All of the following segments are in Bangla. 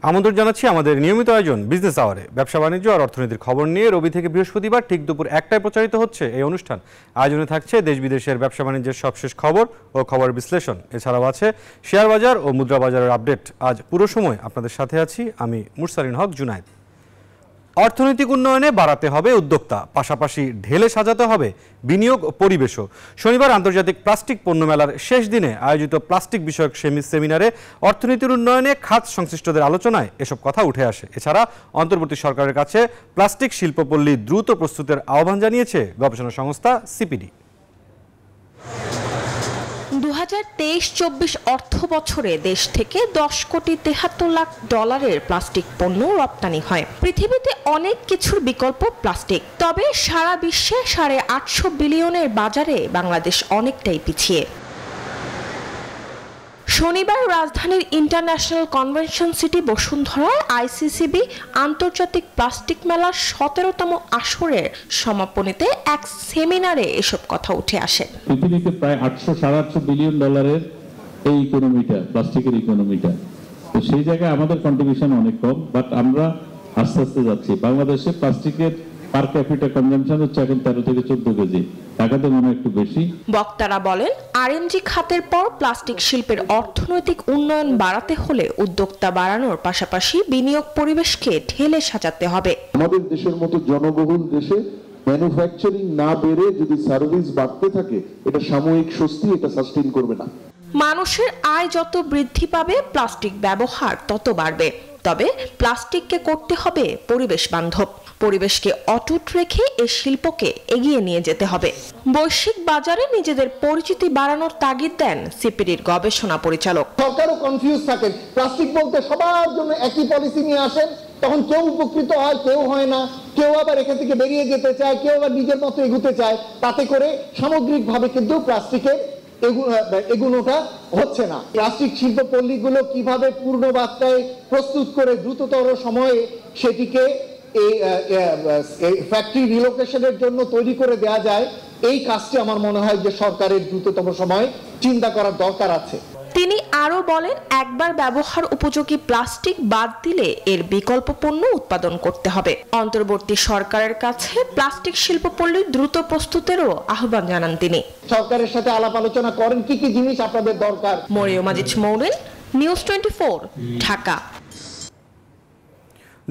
আমন্ত্রণ জানাচ্ছি আমাদের নিয়মিত আয়োজন বিজনেস আওয়ারে। ব্যবসা বাণিজ্য আর অর্থনীতির খবর নিয়ে রবি থেকে বৃহস্পতিবার ঠিক দুপুর 1টায় প্রচারিত হচ্ছে এই অনুষ্ঠান। আয়োজনে থাকছে দেশ বিদেশের ব্যবসা বাণিজ্যের সবশেষ খবর ও খবর বিশ্লেষণ। এছাড়াও আছে শেয়ার বাজার ও মুদ্রা বাজারের আপডেট। আজ পুরো সময় আপনাদের সাথে আছি আমি মুরসালিন হক জুনায়েদ। অর্থনৈতিক উন্নয়নে বাড়াতে হবে উদ্যোক্তা, পাশাপাশি ঢেলে সাজাতে হবে বিনিয়োগ পরিবেশও। শনিবার আন্তর্জাতিক প্লাস্টিক পণ্য মেলার শেষ দিনে আয়োজিত প্লাস্টিক বিষয়ক সেমিনারে অর্থনীতির উন্নয়নে খাত সংশ্লিষ্টদের আলোচনায় এসব কথা উঠে আসে। এছাড়া অন্তর্বর্তী সরকারের কাছে প্লাস্টিক শিল্পপল্লী দ্রুত প্রস্তুতের আহ্বান জানিয়েছে গবেষণা সংস্থা সিপিডি। 2023-24 অর্থ বছরে দেশ থেকে $10,73,00,000 প্লাস্টিক পণ্য রপ্তানি হয়। পৃথিবীতে অনেক কিছুর বিকল্প প্লাস্টিক, তবে সারা বিশ্বে $850 বিলিয়নের বাজারে বাংলাদেশ অনেকটাই পিছিয়ে। শনিবার রাজধানীর ইন্টারন্যাশনাল কনভেনশন সিটি বসুন্ধরায় আইসিসিবি আন্তর্জাতিক প্লাস্টিক মেলার 17তম আসরের সমাপনীতে এক সেমিনারে এসব কথা উঠে আসে। পৃথিবীতে প্রায় $800-850 বিলিয়ন এই ইকোনমিটা, প্লাস্টিকের ইকোনমিটা। তো সেই জায়গায় আমাদের কন্ট্রিবিউশন অনেক কম, বাট আমরা আস্তে আস্তে যাচ্ছি। বাংলাদেশে প্লাস্টিকের পার ক্যাপিটা কনজাম্পশন হচ্ছে এখন 13 থেকে 14 কেজি, ঢাকাতে মনে একটু বেশি। বক্তারা বলেন, আরএনজি খাতের পর প্লাস্টিক শিল্পের অর্থনৈতিক উন্নয়ন বাড়াতে হলে উদ্যোক্তা বাড়ানোর পাশাপাশি বিনিয়োগ পরিবেশকে ঢেলে সাজাতে হবে। আমাদের দেশের মতো জনবহুল দেশে ম্যানুফ্যাকচারিং না বেড়ে যদি সার্ভিস বাড়তে থাকে, এটা সাময়িক স্বস্তি, এটা সাস্টেইন করবে না। মানুষের আয় যত বৃদ্ধি পাবে প্লাস্টিক ব্যবহার তত বাড়বে, তবে প্লাস্টিককে করতে হবে পরিবেশ বান্ধব। পরিবেশকে অটুট রেখে এই শিল্পকে এগিয়ে নিয়ে যেতে হবে। বৈশ্বিক বাজারে নিজেদের পরিচিতি বাড়ানোর তাগিদ দেন সিপিডির গবেষণা পরিচালক। সরকারও কনফিউজ থাকেন, প্লাস্টিক বলতে সবার জন্য একই পলিসি নিয়ে আসেন, তখন কেউ উপকৃত হয়, কেউ হয় না, কেউ আবার এখান থেকে বেরিয়ে যেতে চায়, কেউ আবার নিজের মতো এগুতে চায়। তাতে করে সামগ্রিকভাবে কিন্তু প্লাস্টিকের এগুলোটা হচ্ছে না। প্লাস্টিক শিল্প পল্লীগুলো কিভাবে পূর্ণ মাত্রায় প্রস্তুত করে দ্রুততর সময়ে সেটিকে এই ফ্যাক্টরি রিলোকেশনের জন্য তৈরি করে দেয়া যায়, এই কাজটি আমার মনে হয় যে সরকারের দ্রুততম সময়ে চিন্তা করার দরকার আছে। তিনি আরো বলেন, একবার ব্যবহার উপযোগী প্লাস্টিক বাদ দিলে এর বিকল্প পণ্য উৎপাদন করতে হবে। অন্তর্বর্তী সরকারের কাছে প্লাস্টিক শিল্পপল্লী দ্রুত প্রস্তুতেরও আহ্বান জানান তিনি। সরকারের সাথে আলাপ আলোচনা করেন কি কি জিনিস আপনাদের দরকার। মরিয়ম আজিজ মৌরিন, নিউজ 24, ঢাকা।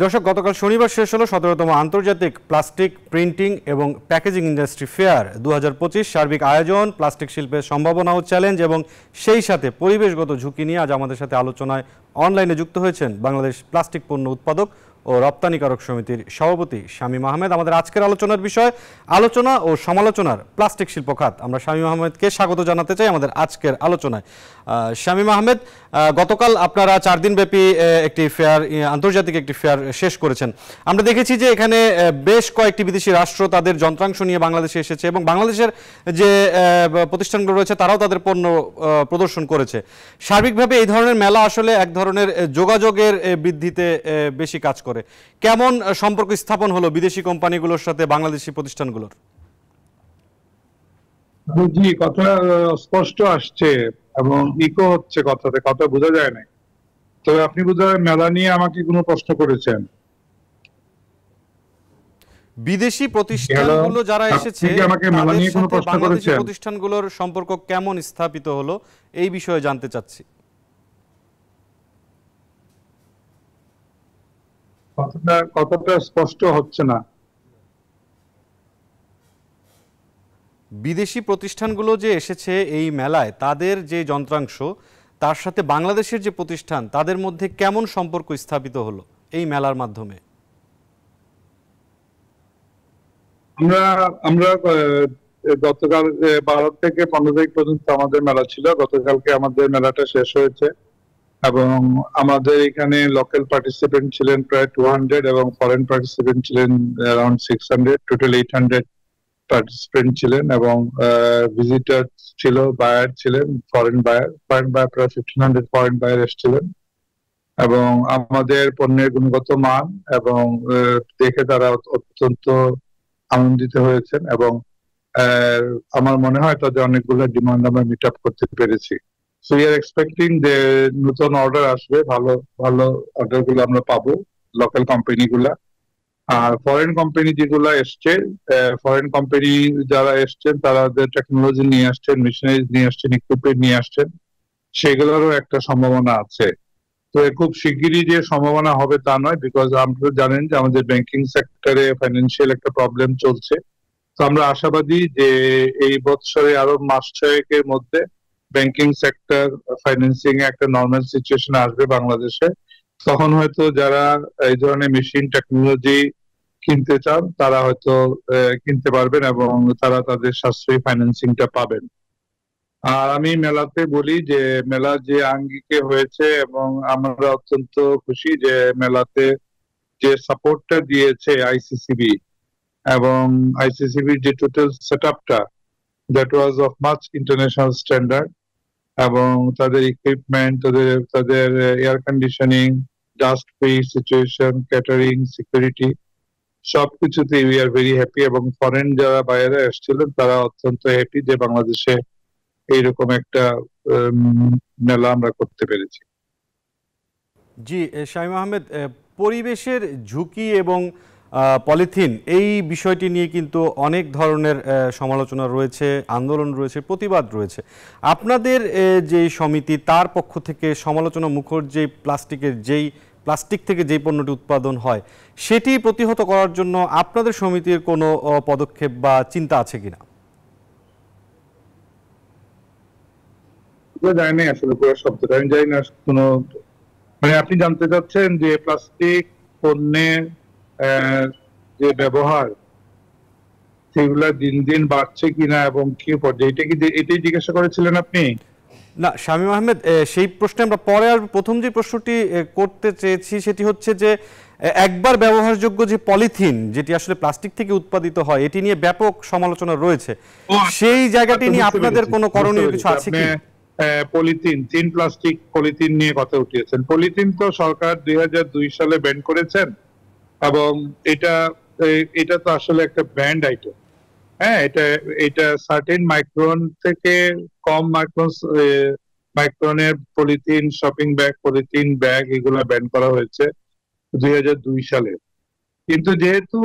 দর্শক, গতকাল শনিবার শেষ হলো 17তম আন্তর্জাতিক প্লাস্টিক প্রিন্টিং এবং প্যাকেজিং ইন্ডাস্ট্রি ফেয়ার 2025। সার্বিক আয়োজন, প্লাস্টিক শিল্পের সম্ভাবনা ও চ্যালেঞ্জ এবং সেই সাথে পরিবেশগত ঝুঁকি নিয়ে আজ আমাদের সাথে আলোচনায় অনলাইনে যুক্ত হয়েছেন বাংলাদেশ প্লাস্টিক পণ্য উৎপাদক ও রপ্তানিকারক সমিতির সভাপতি শামীম আহমেদ। আমাদের আজকের আলোচনার বিষয় আলোচনা ও সমালোচনার প্লাস্টিক শিল্প খাত। আমরা শামীম আহমেদকে স্বাগত জানাতে চাই আমাদের আজকের আলোচনায়। শামীম আহমেদ, গতকাল আপনারা 4 দিনব্যাপী একটি ফেয়ার, আন্তর্জাতিক একটি ফেয়ার শেষ করেছেন। আমরা দেখেছি যে এখানে বেশ কয়েকটি বিদেশি রাষ্ট্র তাদের যন্ত্রাংশ নিয়ে বাংলাদেশে এসেছে এবং বাংলাদেশের যে প্রতিষ্ঠানগুলো রয়েছে তারাও তাদের পণ্য প্রদর্শন করেছে। সার্বিকভাবে এই ধরনের মেলা আসলে এক ধরনের যোগাযোগের বৃদ্ধিতে বেশি কাজ করে। কেমন সম্পর্ক স্থাপন হলো বিদেশি কোম্পানিগুলোর সাথে বাংলাদেশি প্রতিষ্ঠানগুলোর? জি, কথা স্পষ্ট আসছে এবং ইকো হচ্ছে, কথাতে কথা বোঝা যায় না। তবে আপনি বোধহয় মেলা নিয়ে আমাকে কোনো প্রশ্ন করেছেন। বিদেশি প্রতিষ্ঠানগুলো যারা এসেছে আমাকে মেলা নিয়ে কোনো প্রশ্ন করেছেন? প্রতিষ্ঠানগুলোর সম্পর্ক কেমন স্থাপিত হলো এই বিষয়ে জানতে চাচ্ছি। কথাটা স্পষ্ট হচ্ছে না। বিদেশি প্রতিষ্ঠানগুলো যে এসেছে এই মেলায়, তাদের যে যন্ত্রাংশ তার সাথে বাংলাদেশের যে প্রতিষ্ঠান, তাদের মধ্যে কেমন সম্পর্ক স্থাপিত হলো এই মেলার মাধ্যমে? আমরা গতকাল 12 থেকে 15 তারিখ পর্যন্ত আমাদের মেলা ছিল। গতকালকে আমাদের মেলাটা শেষ হয়েছে এবং আমাদের এখানে লোকাল পার্টিসিপেন্ট ছিলেন প্রায় 200 এবং ফরেন পার্টিসিপেন্ট ছিলেন অ্যারাউন্ড 600, টোটাল 800 পার্টিসিপেন্ট ছিলেন এবং ভিজিটার ছিল, বায়ার ছিলেন, ফরেন বায়ার প্রায় 1500 ফরেন বায়ার এসেছিলেন এবং আমাদের পণ্যের গুণগত মান এবং দেখে তারা অত্যন্ত আনন্দিত হয়েছেন এবং আমার মনে হয় তাদের অনেকগুলো ডিমান্ড আমরা মিট আপ করতে পেরেছি। সো উই আর এক্সপেক্টিং যে নতুন অর্ডার আসবে, ভালো ভালো অর্ডার গুলো আমরা পাবো লোকাল কোম্পানি গুলা। আর ফরেন কোম্পানি যেগুলো এসছে, ফরেন কোম্পানি যারা এসছেন তারা টেকনোলজি নিয়ে আসছেন, মেশিনারিজ নিয়ে আসছেন, ইকুইপমেন্ট নিয়ে আসছেন, সেগুলোরও একটা সম্ভাবনা আছে। তো খুব শিগগিরই যে সম্ভাবনা হবে তা নয়, বিকজ আপনারা জানেন যে আমাদের ব্যাংকিং সেক্টরে ফাইন্যান্সিয়াল একটা প্রবলেম চলছে। তো আমরা আশাবাদী যে এই বছরে আরো মাস ছয়েকের মধ্যে ব্যাংকিং সেক্টর ফাইন্যান্সিং এ একটা নর্মাল সিচুয়েশন আসবে বাংলাদেশে। তখন হয়তো যারা এই ধরনের মেশিন টেকনোলজি কিনতে চান তারা হয়তো কিনতে পারবেন এবং তারা তাদের সাশ্রয়ী ফাইন্যান্সিংটা পাবেন। আর আমি মেলাতে বলি যে মেলা যে আঙ্গিকে হয়েছে এবং আমরা অত্যন্ত খুশি যে মেলাতে যে সাপোর্টটা দিয়েছে আইসিসিবি এবং আইসিসিবির যে টোটাল সেটআপটা, that was of much international standard, এবং তাদের ইকুইপমেন্ট, তাদের air conditioning, dust free situation, catering, security, সবকিছুতে উই আর ভেরি হ্যাপি। এবং ফরেন যারা বাইরে এসেছিলেন তারা অত্যন্ত হ্যাপি যে বাংলাদেশে এইরকম একটা মেলা আমরা করতে পেরেছি। জি শামীম আহমেদ, পরিবেশের ঝুঁকি এবং পলিথিন এই বিষয়টি নিয়ে কিন্তু অনেক ধরনের সমালোচনা রয়েছে, আন্দোলন রয়েছে, প্রতিবাদ রয়েছে। আপনাদের যে সমিতি তার পক্ষ থেকে সমালোচনা মুখর যে প্লাস্টিক থেকে যেই পণ্যটি উৎপাদন হয় সেটি প্রতিহত করার জন্য আপনাদের সমিতির কোনো পদক্ষেপ বা চিন্তা আছে কিনা? জানি না আসলে পুরো শব্দটা আমি জানি না কোনো, মানে আপনি জানতে চাচ্ছেন যে প্লাস্টিক পণ্যের যে ব্যবহার সেগুলা দিন দিন বাড়ছে কিনা এবং কি পর্যায়ে, এটাই জিজ্ঞাসা করেছিলেন আপনি? না শামীম আহমেদ, সেই প্রশ্নে আমরা পরে আর প্রথম যে প্রশ্নটি করতে চেয়েছি সেটি হচ্ছে যে একবার ব্যবহারযোগ্য যে পলিথিন যেটি আসলে প্লাস্টিক থেকে উৎপাদিত হয় এটি নিয়ে ব্যাপক সমালোচনা রয়েছে, সেই জায়গাটি নিয়ে আপনাদের কোনো করণীয় কিছু আছে কি? পলিথিন, থিন প্লাস্টিক পলিথিন নিয়ে কথা উঠিয়েছেন। পলিথিন তো সরকার 2002 সালে ব্যান করেছেন এবং এটা তো আসলে একটা ব্যান্ড আইটেম। হ্যাঁ, এটা সার্টেন মাইক্রন থেকে কম মাইক্রনের polythene, shopping bag, polythene bag এগুলো ব্যান করা হয়েছে 2002 সালে। কিন্তু যেহেতু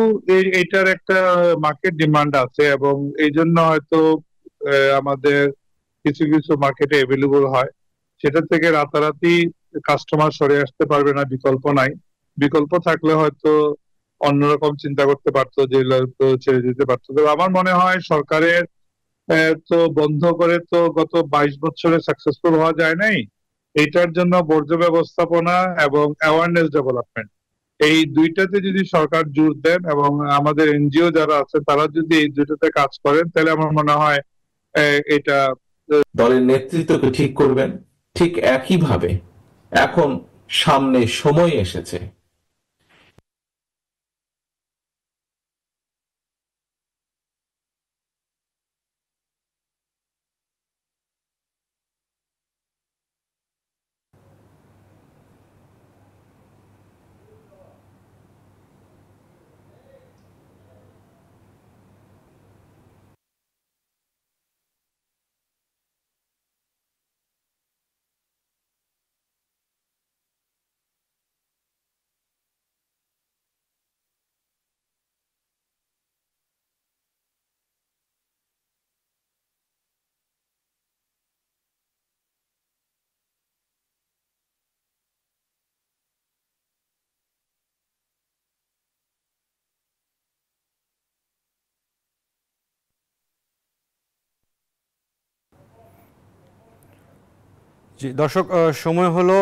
এটার একটা মার্কেট ডিমান্ড আছে এবং এই জন্য হয়তো আমাদের কিছু কিছু মার্কেটে অ্যাভেলেবল হয়, সেটা থেকে রাতারাতি কাস্টমার সরে আসতে পারবে না, বিকল্প নাই। বিকল্প থাকলে হয়তো অন্যরকম চিন্তা করতে পারতো, যে ছেড়ে দিতে পারতো। তবে আমার মনে হয় সরকারের তো বন্ধ করে তো গত 22 বছরে সাকসেসফুল হওয়া যায় নাই। এইটার জন্য বর্জ্য ব্যবস্থাপনা এবং অ্যাওয়ারনেস ডেভেলপমেন্ট, এই দুইটাতে যদি সরকার জোর দেন এবং আমাদের এনজিও যারা আছে তারা যদি এই দুইটাতে কাজ করেন, তাহলে আমার মনে হয় এটা দলের নেতৃত্বকে ঠিক করবেন। ঠিক একইভাবে এখন সামনে সময় এসেছে জি দর্শক, সময় হলো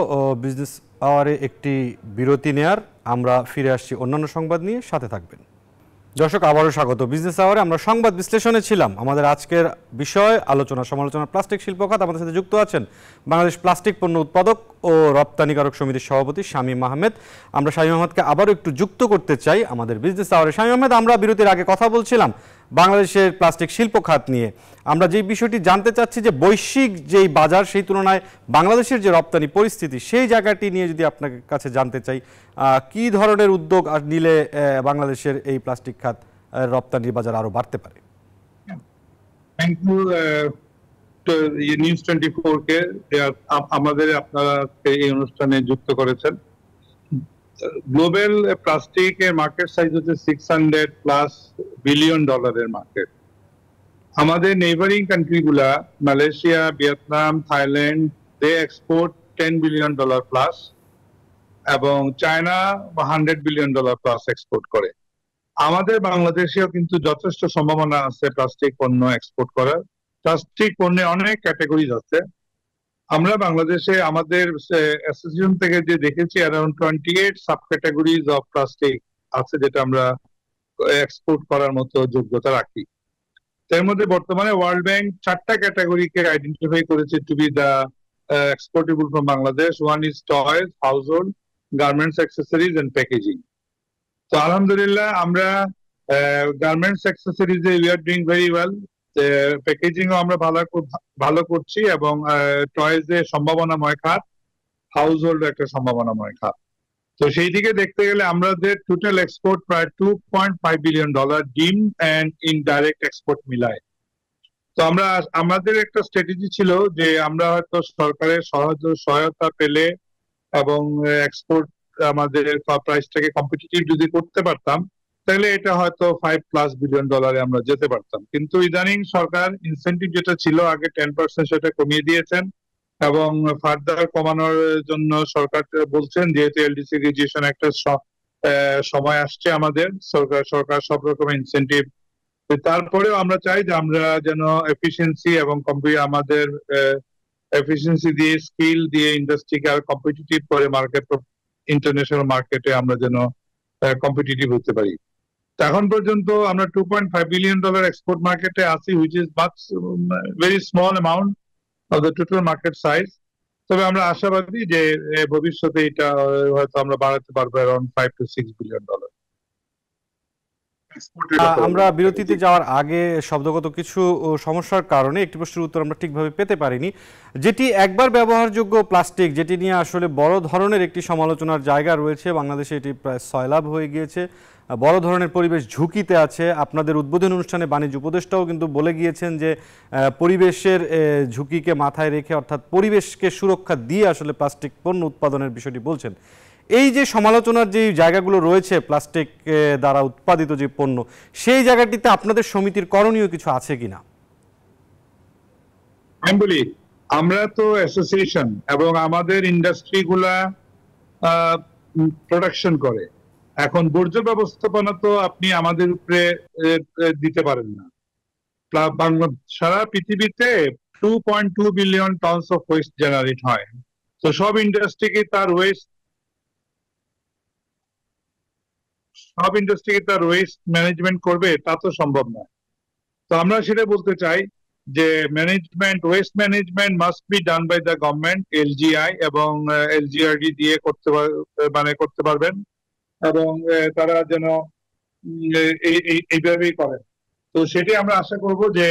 বিজনেস আওয়ারে একটি বিরতি নেয়ার। আমরা ফিরে আসছি অন্যান্য সংবাদ নিয়ে, সাথে থাকবেন। দর্শক আবারও স্বাগত বিজনেস আওয়ারে। আমরা সংবাদ বিশ্লেষণে ছিলাম। আমাদের আজকের বিষয় আলোচনা সমালোচনা প্লাস্টিক শিল্প খাত। আমাদের সাথে যুক্ত আছেন বাংলাদেশ প্লাস্টিক পণ্য উৎপাদক ও রপ্তানিকারক সমিতির সভাপতি শামীম আহমেদ। আমরা শামীম আহমেদকে আবারও একটু যুক্ত করতে চাই আমাদের বিজনেস আওয়ারে। শামীম আহমেদ, আমরা বিরতির আগে কথা বলছিলাম বাংলাদেশের প্লাস্টিক শিল্প খাত নিয়ে। আমরা যেই বিষয়টি জানতে চাচ্ছি যে বৈশ্বিক যেই বাজার সেই তুলনায় বাংলাদেশের যে রপ্তানি পরিস্থিতি সেই জায়গাটি নিয়ে যদি আপনার কাছে জানতে চাই, কি ধরনের উদ্যোগ নিলে বাংলাদেশের এই প্লাস্টিক খাত রপ্তানির বাজার আরো বাড়তে পারে? থ্যাংক ইউ নিউজ 24 কে আমাদের আপনারা এই অনুষ্ঠানে যুক্ত করেছেন। গ্লোবাল প্লাস্টিকের মার্কেট সাইজ হচ্ছে $600+ বিলিয়ন মার্কেট। আমাদের নেইবারিং কান্ট্রি গুলা মালয়েশিয়া, ভিয়েতনাম, থাইল্যান্ড, দে এক্সপোর্ট $10 বিলিয়ন প্লাস, এবং চায়না $100 বিলিয়ন প্লাস এক্সপোর্ট করে। আমাদের বাংলাদেশেও কিন্তু যথেষ্ট সম্ভাবনা আছে প্লাস্টিক পণ্য এক্সপোর্ট করার। প্লাস্টিক পণ্যে অনেক ক্যাটাগরিজ আছে। আমরা বাংলাদেশে আমাদের অ্যাসোসিয়েশন থেকে যে দেখেছি around 28 sub categories of plastic আছে যেটা আমরা এক্সপোর্ট করার মতো যোগ্যতা রাখি। তার মধ্যে বর্তমানে ওয়ার্ল্ড ব্যাংক 4টা ক্যাটাগরিকে আইডেন্টিফাই করেছে to be the exportable from Bangladesh. One is toys, household, garments, accessories and packaging. So alhamdulillah আমরা garments, accessories we are doing very well. Packaging ও আমরা ভালো করছি, এবং টয়েজ এ সম্ভাবনাময় খাত, হাউস হোল্ড একটা সম্ভাবনাময় খাত। তো সেই দিকে দেখতে গেলে আমাদের টোটাল এক্সপোর্ট প্রায় $2.5 বিলিয়ন ডিম এন্ড ইনডাইরেক্ট এক্সপোর্ট মিলায়। তো আমাদের একটা স্ট্র্যাটেজি ছিল যে আমরা হয়তো সরকারের সহায়তা পেলে এবং এক্সপোর্ট আমাদের প্রাইসটাকে কম্পিটিটিভ যদি করতে পারতাম, তাহলে এটা হয়তো $5+ বিলিয়ন আমরা যেতে পারতাম। কিন্তু ইদানিং সরকার ইনসেন্টিভ যেটা ছিল আগে 10% সেটা কমিয়ে দিয়েছেন, এবং ফার্দার কমানোর জন্য সরকার বলছেন, যেহেতু এলডিসি রেজিস্ট্রেশন একটা সময় আসছে আমাদের, সরকার সব রকম ইনসেন্টিভ। তারপরেও আমরা চাই যে আমরা যেন এফিসিয়েন্সি এবং আমাদের এফিসিয়েন্সি দিয়ে, স্কিল দিয়ে ইন্ডাস্ট্রিকে আর কম্পিটিটিভ করে ইন্টারন্যাশনাল মার্কেটে আমরা যেন কম্পিটিটিভ হতে পারি। এখন পর্যন্ত আমরা $2.5 বিলিয়ন এক্সপোর্ট মার্কেটে আছি, which is much very small amount of the total market size. তবে আমরা আশাবাদী যে ভবিষ্যতে এটা হয়তো আমরা বাড়াতে পারবো অ্যারাউন্ড $5 to $6 বিলিয়ন। আমরা বিরতিতে যাওয়ার আগে শব্দগত কিছু সমস্যার কারণে একটি প্রশ্নের উত্তর আমরা ঠিকভাবে পেতে পারিনি। যেটি একবার ব্যবহারযোগ্য প্লাস্টিক, যেটি নিয়ে আসলে বড় ধরনের একটি সমালোচনার জায়গা রয়েছে, বাংলাদেশে এটি প্রায় সয়লাভ হয়ে গিয়েছে, বড় ধরনের পরিবেশ ঝুঁকিতে আছে। আপনাদের উদ্বোধন অনুষ্ঠানে বাণিজ্য উপদেষ্টাও কিন্তু বলে গিয়েছেন যে পরিবেশের ঝুঁকিকে মাথায় রেখে, অর্থাৎ পরিবেশকে সুরক্ষা দিয়ে আসলে প্লাস্টিক পণ্য উৎপাদনের বিষয়টি বলছেন। এই যে সমালোচনার যে জায়গাগুলো রয়েছে প্লাস্টিক দ্বারা উৎপাদিত যে পণ্য, সেই জায়গাটিতে আপনাদের সমিতির করণীয় কিছু আছে কিনা? আমি বলি, আমরা তো অ্যাসোসিয়েশন এবং আমাদের ইন্ডাস্ট্রি গুলা প্রোডাকশন করে। এখন বর্জ্য ব্যবস্থাপনা তো আপনি আমাদের উপরে দিতে পারেন না। সারা পৃথিবীতে 2.2 billion tonnes of West generate হয়। তো সব ইন্ডাস্ট্রিকে তার ওয়েস্ট ম্যানেজমেন্ট করবে তা তো সম্ভব নয়। তো আমরা সেটা বলতে চাই যে waste management must be done by the government, LGI এবং এলজিআরডি দিয়ে করতে পারবেন, এবং তারা যেন এইভাবেই করেন। তো সেটি আমরা আশা করব যে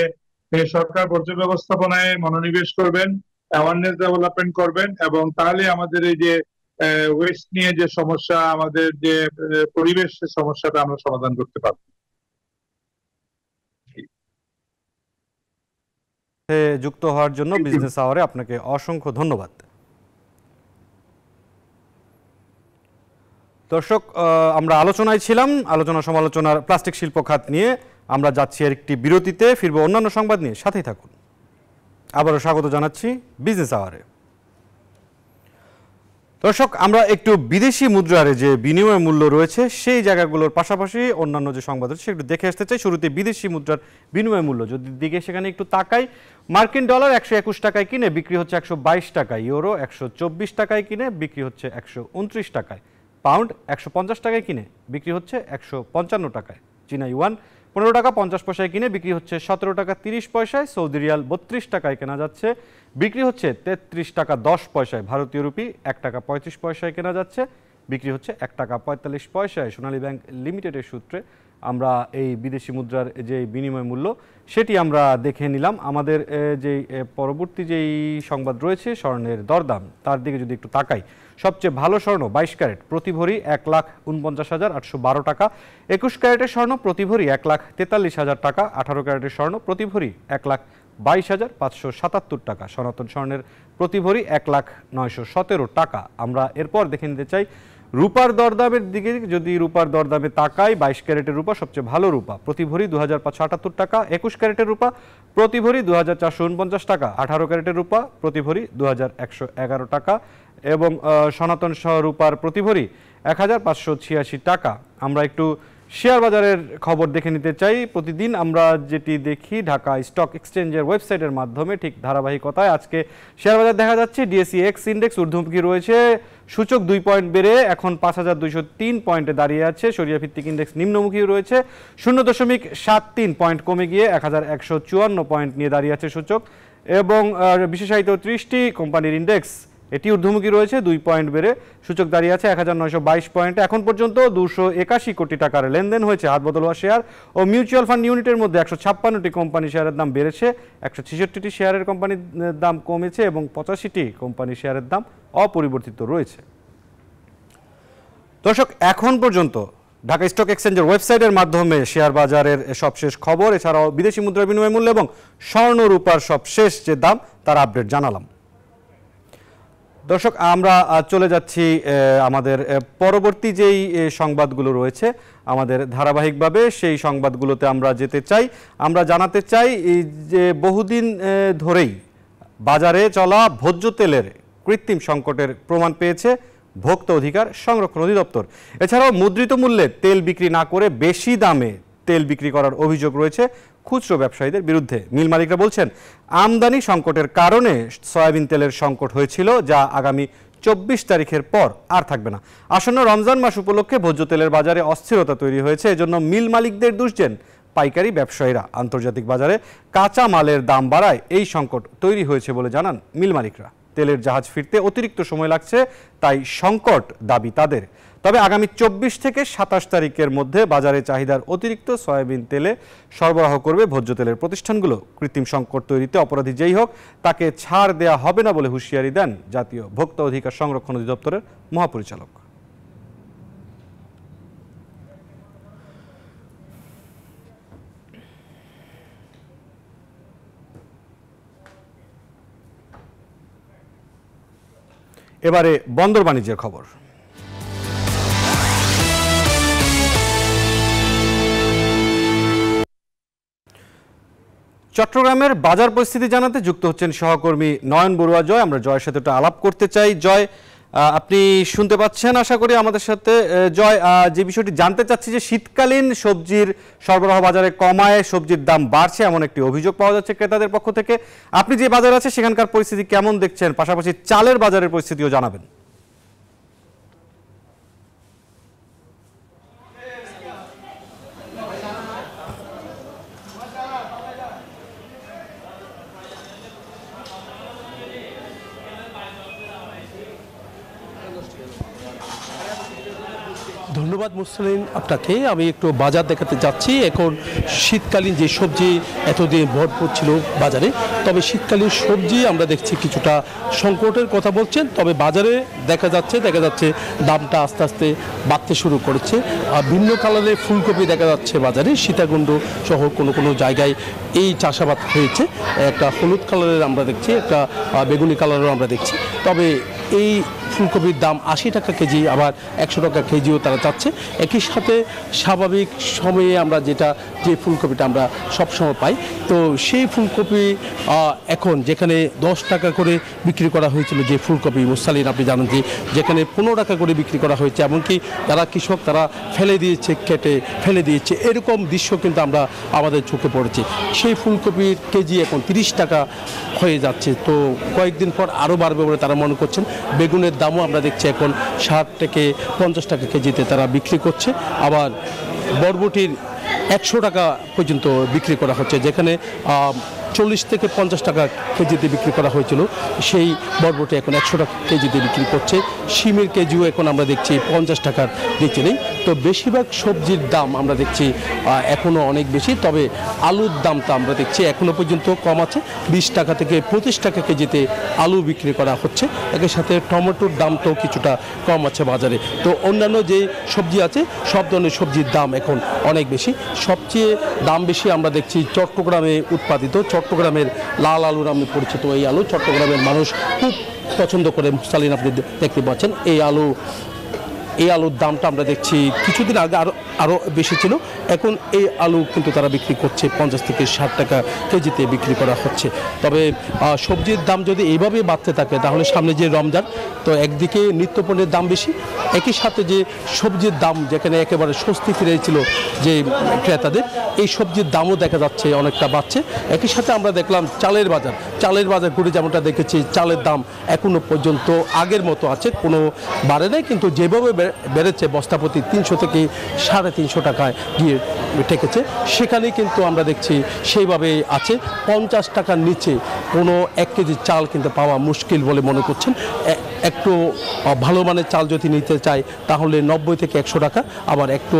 সরকার বর্জ্য ব্যবস্থাপনায় মনোনিবেশ করবেন, অ্যাওয়ারনেস ডেভেলপমেন্ট করবেন, এবং তাহলে আমাদের এই যে ওয়েস্ট নিয়ে যে সমস্যা, আমাদের যে পরিবেশের সমস্যাটা আমরা সমাধান করতে পারব। যুক্ত হওয়ার জন্য বিজনেস আওয়ারে আপনাকে অসংখ্য ধন্যবাদ। দর্শক, আমরা আলোচনায় ছিলাম, আলোচনা সমালোচনার প্লাস্টিক শিল্প খাত নিয়ে। আমরা যাচ্ছি আর একটি বিরতিতে, ফিরবো অন্যান্য সংবাদ নিয়ে, সাথেই থাকুন। আবারও স্বাগত জানাচ্ছি বিজনেস আওয়ারে। দর্শক, আমরা একটু বিদেশি মুদ্রার যে বিনিময় মূল্য রয়েছে সেই জায়গাগুলোর পাশাপাশি অন্যান্য যে সংবাদ রয়েছে সেগুলো দেখে আসতে চাই। শুরুতে বিদেশি মুদ্রার বিনিময় মূল্য যদি দিকে সেখানে একটু তাকাই, মার্কিন ডলার 121 টাকায় কিনে বিক্রি হচ্ছে 122 টাকায়, ইউরো 124 টাকায় কিনে বিক্রি হচ্ছে 129 টাকায়, পাউন্ড 150 টাকায় কিনে বিক্রি হচ্ছে 155 টাকায়, চীনা ইউয়ান 15 টাকা 50 পয়সায় কিনে বিক্রি হচ্ছে 17 টাকা 30 পয়সায়, সৌদি রিয়াল 32 টাকায় কেনা যাচ্ছে, বিক্রি হচ্ছে 33 টাকা 10 পয়সায়, ভারতীয় রুপি 1 টাকা 35 পয়সায় কেনা যাচ্ছে, বিক্রি হচ্ছে 1 টাকা 45 পয়সায়। সোনালী ব্যাংক লিমিটেডের সূত্রে আমরা এই বিদেশি মুদ্রার যে বিনিময় মূল্য সেটি আমরা দেখে নিলাম। আমাদের যেই পরবর্তী যেই সংবাদ রয়েছে স্বর্ণের দরদাম, তার দিকে যদি একটু তাকাই, সবচেয়ে ভালো স্বর্ণ 22 ক্যারেট প্রতি ভরি 1,49,812 টাকা, 21 ক্যারেটের স্বর্ণ প্রতি ভরি 1,43,000 টাকা, 18 ক্যারেটের স্বর্ণ প্রতি ভরি 22,577 টাকা। সনাতন স্বর্ণের প্রতি ভরি 1,09,17 টাকা। আমরা এরপর দেখে নিতে চাই রূপার দরদামের দিকে। যদি রূপার দরদামে তাকাই, 22 ক্যারেটের রূপা সবচেয়ে ভালো রূপা, প্রতি ভরি 2,578 টাকা। 21 ক্যারেটের রূপা প্রতি ভরি 2,449 টাকা। 18 ক্যারেটের রূপা প্রতি ভরি 2,111 টাকা এবং সনাতন রূপার প্রতি ভরি 1,586 টাকা। আমরা একটু শেয়ার বাজারের খবর দেখে নিতে চাই। প্রতিদিন আমরা যেটি দেখি ঢাকা স্টক এক্সচেঞ্জের ওয়েবসাইটের মাধ্যমে, ঠিক ধারাবাহিকতায় আজকে শেয়ার বাজার দেখা যাচ্ছে ডিএসই এক্স ইন্ডেক্স ঊর্ধ্বমুখী রয়েছে, সূচক 2 পয়েন্ট বেড়ে এখন 5,203 পয়েন্টে দাঁড়িয়ে আছে। সরিয়া ভিত্তিক ইন্ডেক্স নিম্নমুখী রয়েছে, 0.73 পয়েন্ট কমে গিয়ে 1,154 পয়েন্ট নিয়ে দাঁড়িয়ে আছে সূচক। এবং বিশেষায়িত 30টি কোম্পানির ইন্ডেক্স এটি ঊর্ধ্বমুখী রয়েছে, 2 পয়েন্ট বেড়ে সূচক দাঁড়িয়ে আছে 1,922 পয়েন্টে। এখন পর্যন্ত 281 কোটি টাকার লেনদেন হয়েছে হাত বদল হওয়া শেয়ার ও মিউচুয়াল ফান্ড ইউনিটের মধ্যে 156টি কোম্পানি শেয়ারের দাম বেড়েছে, 166টি শেয়ারের কোম্পানির দাম কমেছে এবং 85টি কোম্পানি শেয়ারের দাম অপরিবর্তিত রয়েছে। দর্শক, এখন পর্যন্ত ঢাকা স্টক এক্সচেঞ্জের ওয়েবসাইটের মাধ্যমে শেয়ার বাজারের সবশেষ খবর, এছাড়াও বিদেশি মুদ্রা বিনিময় মূল্য এবং স্বর্ণ রূপার সবশেষ যে দাম তার আপডেট জানালাম। দর্শক, আমরা চলে যাচ্ছি আমাদের পরবর্তী যেই সংবাদগুলো রয়েছে আমাদের ধারাবাহিকভাবে, সেই সংবাদগুলোতে আমরা যেতে চাই। আমরা জানাতে চাই যে বহুদিন ধরেই বাজারে চলা ভোজ্য তেলের কৃত্রিম সংকটের প্রমাণ পেয়েছে ভোক্তা অধিকার সংরক্ষণ অধিদপ্তর। এছাড়াও মুদ্রিত মূল্যে তেল বিক্রি না করে বেশি দামে তেল বিক্রি করার অভিযোগ রয়েছে খুচরো ব্যবসায়ীদের বিরুদ্ধে। মিল মালিকরা বলছেন, আমদানি সংকটের কারণে সয়াবিন তেলের সংকট হয়েছিল, যা আগামী 24 তারিখের পর আর থাকবে না। আসন্ন রমজান মাস উপলক্ষে ভোজ্য তেলের বাজারে অস্থিরতা তৈরি হয়েছে, এজন্য মিল মালিকদের দোষ দেন পাইকারি ব্যবসায়ীরা। আন্তর্জাতিক বাজারে কাঁচা মালের দাম বাড়ায় এই সংকট তৈরি হয়েছে বলে জানান মিল মালিকরা। তেলের জাহাজ ফিরতে অতিরিক্ত সময় লাগছে, তাই সংকট দাবি তাদের। তবে আগামী 24 থেকে 27 তারিখের মধ্যে বাজারে চাহিদার অতিরিক্ত সয়াবিন তেলে সরবরাহ করবে ভোজ্য তেলের প্রতিষ্ঠানগুলো। কৃত্রিম সংকট তৈরিতে অপরাধী যেই হোক তাকে ছাড় দেয়া হবে না বলে হুঁশিয়ারি দেন জাতীয় ভোক্তা অধিকার সংরক্ষণ অধিদপ্তরের মহাপরিচালক। এবারে বন্দর বাণিজ্যের খবর। চট্টগ্রামের বাজার পরিস্থিতি জানাতে যুক্ত হচ্ছেন সহকর্মী নয়ন বড়ুয়া জয়। আমরা জয়ের সাথে একটু আলাপ করতে চাই। জয়, আপনি শুনতে পাচ্ছেন আশা করি আমাদের সাথে। জয়, যে বিষয়টি জানতে চাচ্ছি যে শীতকালীন সবজির সরবরাহ বাজারে কমায় সবজির দাম বাড়ছে এমন একটি অভিযোগ পাওয়া যাচ্ছে ক্রেতাদের পক্ষ থেকে। আপনি যে বাজারে আছে সেখানকার পরিস্থিতি কেমন দেখছেন, পাশাপাশি চালের বাজারের পরিস্থিতিও জানাবেন। ধন্যবাদ মুসলিম আপনাকে। আমি একটু বাজার দেখাতে যাচ্ছি। এখন শীতকালীন যে সবজি এতদিন ভরপুর ছিল বাজারে, তবে শীতকালীন সবজি আমরা দেখছি কিছুটা সংকটের কথা বলছেন, তবে বাজারে দেখা যাচ্ছে দামটা আস্তে আস্তে বাড়তে শুরু করেছে। ভিন্ন কালারের ফুলকপি দেখা যাচ্ছে বাজারে, সীতাকুণ্ড সহ কোনো জায়গায় এই চাষাবাদ হয়েছে। একটা হলুদ কালারের আমরা দেখছি, একটা বেগুনি কালারেরও আমরা দেখছি। তবে এই ফুলকপির দাম 80 টাকা কেজি, আবার 100 টাকা কেজিও তারা চাচ্ছে। একই সাথে স্বাভাবিক সময়ে আমরা যে ফুলকপিটা আমরা সবসময় পাই, তো সেই ফুলকপি এখন যেখানে 10 টাকা করে বিক্রি করা হয়েছিল যে ফুলকপি মুসালিন, আপনি জানেন যে যেখানে 15 টাকা করে বিক্রি করা হয়েছে, এমনকি যারা কৃষক তারা ফেলে দিয়েছে, কেটে ফেলে দিয়েছে, এরকম দৃশ্য কিন্তু আমরা আমাদের চোখে পড়েছি। সেই ফুলকপির কেজি এখন 30 টাকা হয়ে যাচ্ছে, তো কয়েকদিন পর আরও বাড়বে বলে তারা মনে করছেন। বেগুনের দামও আমরা দেখছি এখন 60 থেকে 50 টাকা কেজিতে তারা বিক্রি করছে। আবার বরবটির 100 টাকা পর্যন্ত বিক্রি করা হচ্ছে, যেখানে 40 থেকে 50 টাকা কেজিতে বিক্রি করা হয়েছিল সেই বরবটি এখন 100 টাকা কেজিতে বিক্রি করছে। শিমের কেজিও এখন আমরা দেখছি 50 টাকার নিচে নেই। তো বেশিরভাগ সবজির দাম আমরা দেখছি এখনও অনেক বেশি, তবে আলুর দামটা আমরা দেখছি এখনও পর্যন্ত কম আছে। 20 টাকা থেকে 25 টাকা কেজিতে আলু বিক্রি করা হচ্ছে। একই সাথে টমেটোর দামটাও কিছুটা কম আছে বাজারে। তো অন্যান্য যে সবজি আছে সব ধরনের সবজির দাম এখন অনেক বেশি। সবচেয়ে দাম বেশি আমরা দেখছি চট্টগ্রামে উৎপাদিত চট্টগ্রামের লাল আলু নামে পরিচিত এই আলু চট্টগ্রামের মানুষ খুব পছন্দ করে। সালিন, আপনি দেখতে পাচ্ছেন এই আলুর দামটা আমরা দেখছি কিছুদিন আগে আরও বেশি ছিল, এখন এই আলু কিন্তু তারা বিক্রি করছে 50 থেকে 60 টাকা কেজিতে বিক্রি করা হচ্ছে। তবে সবজির দাম যদি এইভাবে বাড়তে থাকে তাহলে সামনে যে রমজান, তো একদিকে নিত্যপণ্যের দাম বেশি, একই সাথে যে সবজির দাম যেখানে একেবারে স্বস্তি ফিরেছিল যে ক্রেতাদের, এই সবজির দামও দেখা যাচ্ছে অনেকটা বাড়ছে। একই সাথে আমরা দেখলাম চালের বাজার ঘুরে যেমনটা দেখেছি, চালের দাম এখনো পর্যন্ত আগের মতো আছে, কোনো বাড়ে নাই, কিন্তু যেভাবে বেড়েছে বস্তাপতি 300 থেকে 350 টাকায় গিয়ে ঠেকেছে, সেখানেই কিন্তু আমরা দেখছি সেইভাবে আছে। 50 টাকার নিচে কোনো 1 কেজি চাল কিন্তু পাওয়া মুশকিল বলে মনে করছেন। একটু ভালো মানের চাল যদি নিতে চাই তাহলে 90 থেকে 100 টাকা, আবার একটু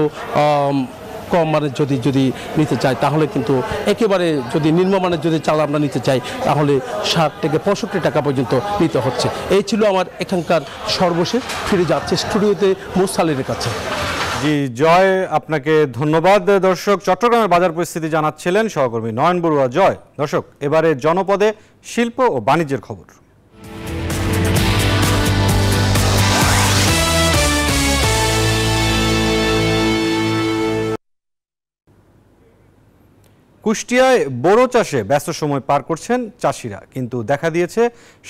কম মানের যদি নিতে চাই তাহলে কিন্তু একেবারে যদি নিম্নমানের যদি চাল আমরা নিতে চাই তাহলে 60 থেকে 65 টাকা পর্যন্ত নিতে হচ্ছে। এই ছিল আমার এখানকার সর্বশেষ। ফিরে যাচ্ছে স্টুডিওতে মুসালিনের কাছে। জি জয়, আপনাকে ধন্যবাদ। দর্শক, চট্টগ্রামের বাজার পরিস্থিতি জানাচ্ছিলেন সহকর্মী নয়ন বড়ুয়া জয়। দর্শক, এবারে জনপদে শিল্প ও বাণিজ্যের খবর। কুষ্টিয়ায় বোরো চাষে ব্যস্ত সময় পার করছেন চাষিরা, কিন্তু দেখা দিয়েছে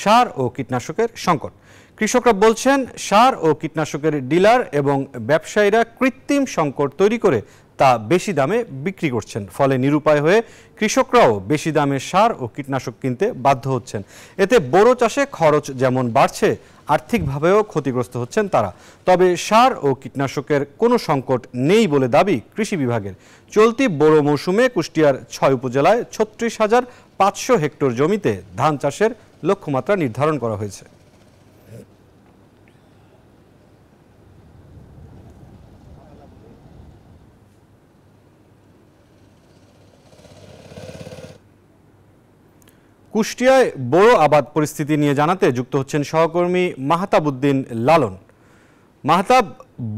সার ও কীটনাশকের সংকট। কৃষকরা বলছেন সার ও কীটনাশকের ডিলার এবং ব্যবসায়ীরা কৃত্রিম সংকট তৈরি করে তা বেশি দামে বিক্রি করছেন, ফলে নিরুপায় হয়ে কৃষকরাও বেশি দামে সার ও কীটনাশক কিনতে বাধ্য হচ্ছেন। এতে বোরো চাষে খরচ যেমন বাড়ছে, আর্থিকভাবেও ক্ষতিগ্রস্ত হচ্ছেন তারা। তবে সার ও কীটনাশকের কোনো সংকট নেই বলে দাবি কৃষি বিভাগের। চলতি বোরো মৌসুমে কুষ্টিয়ার 6 উপজেলায় 36,500 হেক্টর জমিতে ধান চাষের লক্ষ্যমাত্রা নির্ধারণ করা হয়েছে। কুষ্টিয়ায় বোরো আবাদ পরিস্থিতি নিয়ে জানাতে যুক্ত হচ্ছেন সহকর্মী মাহতাবউদ্দিন লালন। মাহতাব,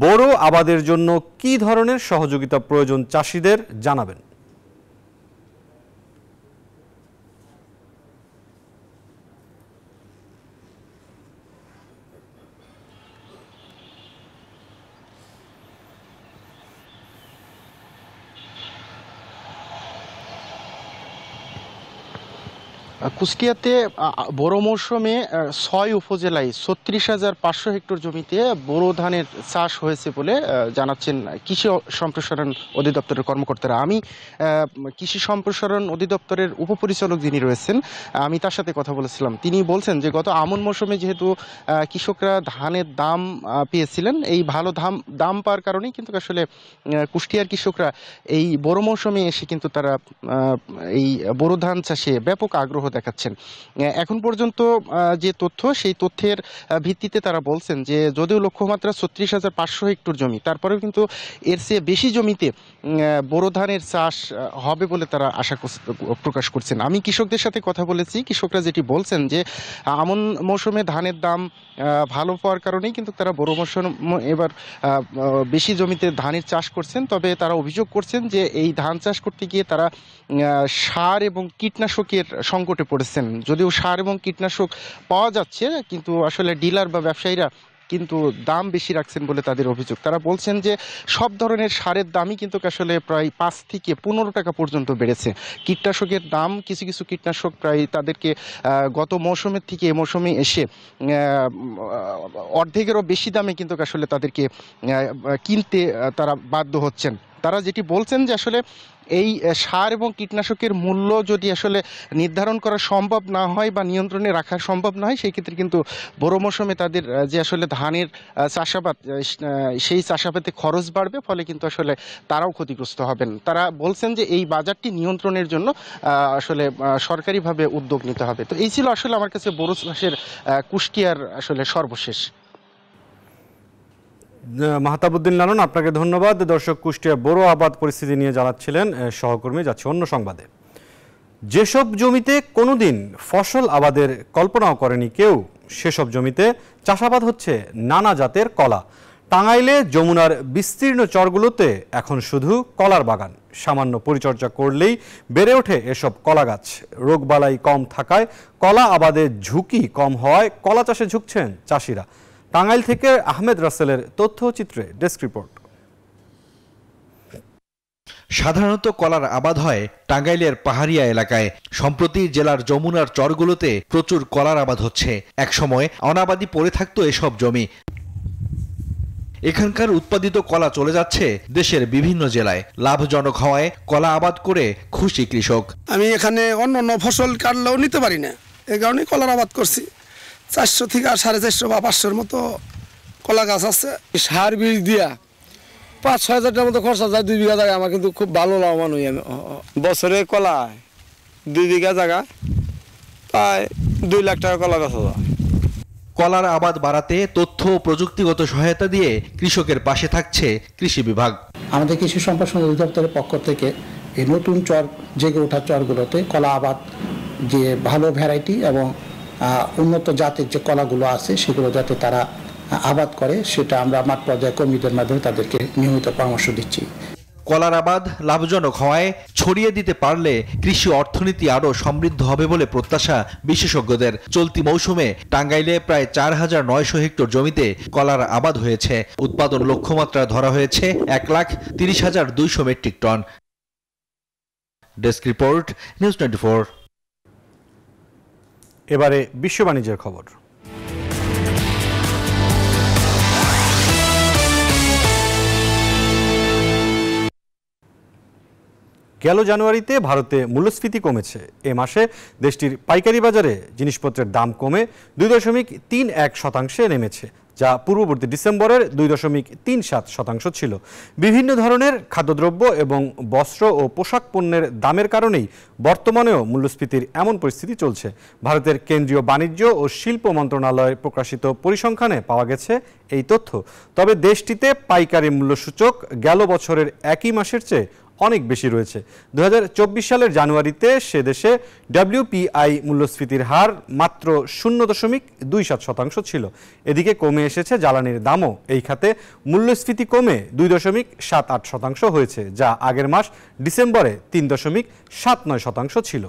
বোরো আবাদের জন্য কি ধরনের সহযোগিতা প্রয়োজন চাষিদের জানাবেন। কুষ্টিয়াতে বোরো মৌসুমে 6 উপজেলায় 36,500 হেক্টর জমিতে বোরো ধানের চাষ হয়েছে বলে জানাচ্ছেন কৃষি সম্প্রসারণ অধিদপ্তরের কর্মকর্তারা। আমি কৃষি সম্প্রসারণ অধিদপ্তরের উপপরিচালক যিনি রয়েছেন, আমি তার সাথে কথা বলেছিলাম। তিনি বলছেন যে গত আমন মৌসুমে যেহেতু কৃষকরা ধানের দাম পেয়েছিলেন, এই ভালো দাম পাওয়ার কারণেই কিন্তু আসলে কুষ্টিয়ার কৃষকরা এই বোরো মৌসুমে এসে কিন্তু তারা এই বোরো ধান চাষে ব্যাপক আগ্রহ দেখাচ্ছেন। এখন পর্যন্ত যে তথ্য, সেই তথ্যের ভিত্তিতে তারা বলছেন যে যদিও লক্ষ্যমাত্রা 36,500 হেক্টর জমি, তারপরেও কিন্তু এর চেয়ে বেশি জমিতে বোরো ধানের চাষ হবে বলে তারা আশা প্রকাশ করছেন। আমি কৃষকদের সাথে কথা বলেছি, কৃষকরা যেটি বলছেন যে আমন মৌসুমে ধানের দাম ভালো পাওয়ার কারণেই কিন্তু তারা বোরো মৌসুম এবার বেশি জমিতে ধানের চাষ করছেন। তবে তারা অভিযোগ করছেন যে এই ধান চাষ করতে গিয়ে তারা সার এবং কীটনাশকের সংকটে পড়েছেন। যদিও সার এবং কীটনাশক পাওয়া যাচ্ছে, কিন্তু আসলে ডিলার বা ব্যবসায়ীরা কিন্তু দাম বেশি রাখছেন বলে তাদের অভিযোগ। তারা বলছেন যে সব ধরনের সারের দামই কিন্তু আসলে প্রায় 5 থেকে 15 টাকা পর্যন্ত বেড়েছে। কীটনাশকের দাম, কিছু কিছু কীটনাশক প্রায় তাদেরকে গত মৌসুমের থেকে এ মৌসুমে এসে অর্ধেকেরও বেশি দামে কিন্তু আসলে তাদেরকে কিনতে তারা বাধ্য হচ্ছেন। তারা যেটি বলছেন যে আসলে এই সার এবং কীটনাশকের মূল্য যদি আসলে নির্ধারণ করা সম্ভব না হয় বা নিয়ন্ত্রণে রাখা সম্ভব না হয়, সেই ক্ষেত্রে কিন্তু বোরো মৌসুমে তাদের যে আসলে ধানের চাষাবাদ, সেই চাষাবাদে খরচ বাড়বে, ফলে কিন্তু আসলে তারাও ক্ষতিগ্রস্ত হবেন। তারা বলছেন যে এই বাজারটি নিয়ন্ত্রণের জন্য আসলে সরকারিভাবে উদ্যোগ নিতে হবে। তো এই ছিল আসলে আমার কাছে বোরো চাষের কুষ্টিয়ার আসলে সর্বশেষ। মাহতাবউদ্দিন লালন, আপনাকে ধন্যবাদ। দর্শক, কুষ্টিয়া বোরো আবাদ পরিস্থিতি নিয়ে জানাচ্ছিলেন সহকর্মী। যাচ্ছে অন্য সংবাদে। যেসব জমিতে কোনোদিন ফসল আবাদের কল্পনাও করেনি কেউ, সেসব জমিতে চাষাবাদ হচ্ছে নানা জাতের কলা। টাঙ্গাইলে যমুনার বিস্তীর্ণ চরগুলোতে এখন শুধু কলার বাগান। সামান্য পরিচর্যা করলেই বেড়ে ওঠে এসব কলা গাছ। রোগবালাই কম থাকায় কলা আবাদের ঝুঁকি কম হওয়ায় কলা চাষে ঝুঁকছেন চাষিরা। টাঙ্গাইল থেকে আহমেদ রাসেলের তথ্যচিত্রে ডেস্ক রিপোর্ট। সাধারণত কলার আবাদ হয় টাঙ্গাইলের পাহাড়িয়া এলাকায়। সম্প্রতি জেলার যমুনার চরগুলোতে প্রচুর কলার আবাদ হচ্ছে। একসময় অনাবাদি পড়ে থাকতো এসব জমি। এখানকার উৎপাদিত কলা চলে যাচ্ছে দেশের বিভিন্ন জেলায়। লাভজনক হওয়ায় কলা আবাদ করে খুশি কৃষক। আমি এখানে অন্য ফসল কাটলেও নিতে পারি না, এই কারণে কলার আবাদ করছি। 400 থেকে 450 বা 500-র মতো কলা গাছ আছে। সার বীজ দিয়া 5-6 হাজার টাকার মতো খরচা যায় 2 বিঘা জায়গা। আমার কিন্তু খুব ভালো লাভবান হই আমি। বছরে কলা 2 বিঘা জায়গা প্রায় 2 লাখ টাকা কলা গাছ হয়। কলার আবাদ বাড়াতে তথ্য ও প্রযুক্তিগত সহায়তা দিয়ে কৃষকের পাশে থাকছে কৃষি বিভাগ। আমাদের কৃষি সম্প্রসারণ অধিদপ্তরের পক্ষ থেকে এই নতুন চর জেগে ওঠা চরগুলোতে কলা আবাদ যে ভালো ভ্যারাইটি এবং উন্নত জাতের যে কলাগুলো আছে সেগুলো যাতে তারা আবাদ করে সেটা আমরা মাঠ পর্যায়ে কর্মীদের মাধ্যমে তাদেরকে নিয়মিত পরামর্শ দিচ্ছি। কলার আবাদ লাভজনক হওয়ায় ছড়িয়ে দিতে পারলে কৃষি অর্থনীতি আরও সমৃদ্ধ হবে বলে প্রত্যাশা বিশেষজ্ঞদের। চলতি মৌসুমে টাঙ্গাইলে প্রায় 4900 হেক্টর জমিতে কলার আবাদ হয়েছে। উৎপাদন লক্ষ্যমাত্রা ধরা হয়েছে 1,30,200 metric ton. Desk report, news 24। এবারে বিশ্ব বাণিজ্যের খবর। গেল জানুয়ারিতে ভারতে মূল্যস্ফীতি কমেছে। এ মাসে দেশটির পাইকারি বাজারে জিনিসপত্রের দাম কমে 2.31% নেমেছে, যা পূর্ববর্তী ডিসেম্বরের 2.37% ছিল। বিভিন্ন ধরনের খাদ্যদ্রব্য এবং বস্ত্র ও পোশাক পণ্যের দামের কারণেই বর্তমানেও মূল্যস্ফীতির এমন পরিস্থিতি চলছে। ভারতের কেন্দ্রীয় বাণিজ্য ও শিল্প মন্ত্রণালয় প্রকাশিত পরিসংখ্যানে পাওয়া গেছে এই তথ্য। তবে দেশটিতে পাইকারি মূল্যসূচক গেল বছরের একই মাসের চেয়ে অনেক বেশি রয়েছে। 2024 সালের জানুয়ারিতে সে দেশে WPI মূল্যস্ফীতির হার মাত্র 0.27% ছিল। এদিকে কমে এসেছে জ্বালানির দামও। এই খাতে মূল্যস্ফীতি কমে 2.78% হয়েছে, যা আগের মাস ডিসেম্বরে 3.79% ছিল।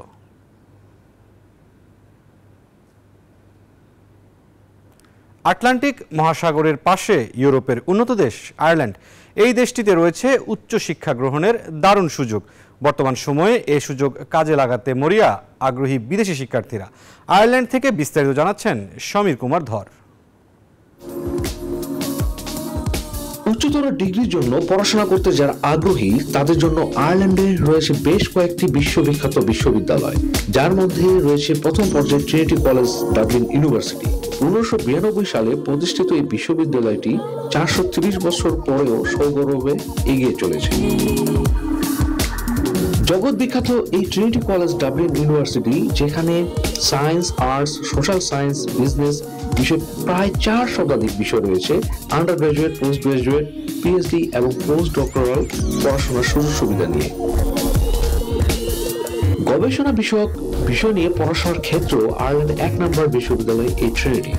আটলান্টিক মহাসাগরের পাশে ইউরোপের উন্নত দেশ আয়ারল্যান্ড। এই দেশটিতে রয়েছে উচ্চ শিক্ষা গ্রহণের দারুণ সুযোগ। বর্তমান সময়ে এই সুযোগ কাজে লাগাতে মরিয়া আগ্রহী বিদেশি শিক্ষার্থীরা। আয়ারল্যান্ড থেকে বিস্তারিত জানাচ্ছেন সমীর কুমার ধর। উচ্চতর ডিগ্রির জন্য পড়াশোনা করতে যারা আগ্রহী তাদের জন্য আয়ারল্যান্ডে রয়েছে বেশ কয়েকটি বিশ্ববিখ্যাত বিশ্ববিদ্যালয়, যার মধ্যে রয়েছে প্রথম পর্যায়ে ট্রিনিটি কলেজ ডাবলিন ইউনিভার্সিটি। 1992 সালে প্রতিষ্ঠিত এই বিশ্ববিদ্যালয়টি 430 বছর পরেও সগৌরবে এগিয়ে চলেছে। জগৎ বিখ্যাত এই ট্রিনিটি কলেজ ডাবলিন ইউনিভার্সিটি, যেখানে science, arts, social science, business বিষয়ে প্রায় 4 শতাধিক বিষয় রয়েছে। Under graduate, post graduate, PhD এবং পোস্ট ডক্টরাল পড়াশোনার সুযোগ সুবিধা নিয়ে। গবেষণা বিষয়ক বিষয় নিয়ে পড়াশোনার ক্ষেত্রেও আয়ারল্যান্ড 1 নম্বর বিশ্ববিদ্যালয় এই ট্রিনিটি।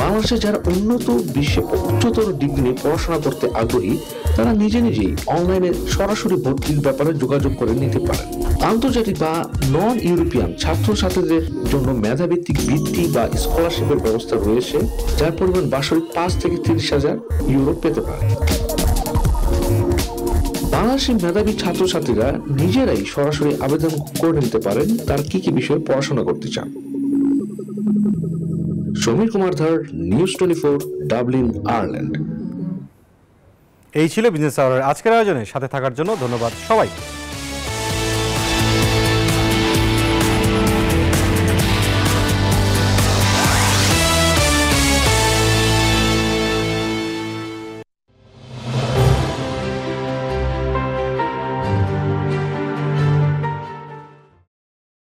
বাংলাদেশে যারা উন্নত বিশ্বে উচ্চতর ডিগ্রি নিয়ে পড়াশোনা করতে আগ্রহী তারা নিজেই অনলাইনে সরাসরি ভর্তির ব্যাপারে যোগাযোগ করে নিতে পারেন। আন্তর্জাতিক বা নন ইউরোপিয়ান ছাত্রছাত্রীদের জন্য মেধাভিত্তিক বৃত্তি বা স্কলারশিপের ব্যবস্থা রয়েছে, যার পরিমাণ বার্ষিক 5 থেকে 30,000 ইউরো পেতে পারে। বাংলাদেশের মেধাবী ছাত্রছাত্রীরা নিজেরাই সরাসরি আবেদন করে নিতে পারেন তার কি কি বিষয়ে পড়াশোনা করতে চান। সমীর কুমার ধর, নিউজ 24, ডাবলিন, আয়ারল্যান্ড। এই ছিল বিজনেস আওয়ারের আজকের আয়োজনে। সাথে থাকার জন্য ধন্যবাদ সবাইকে।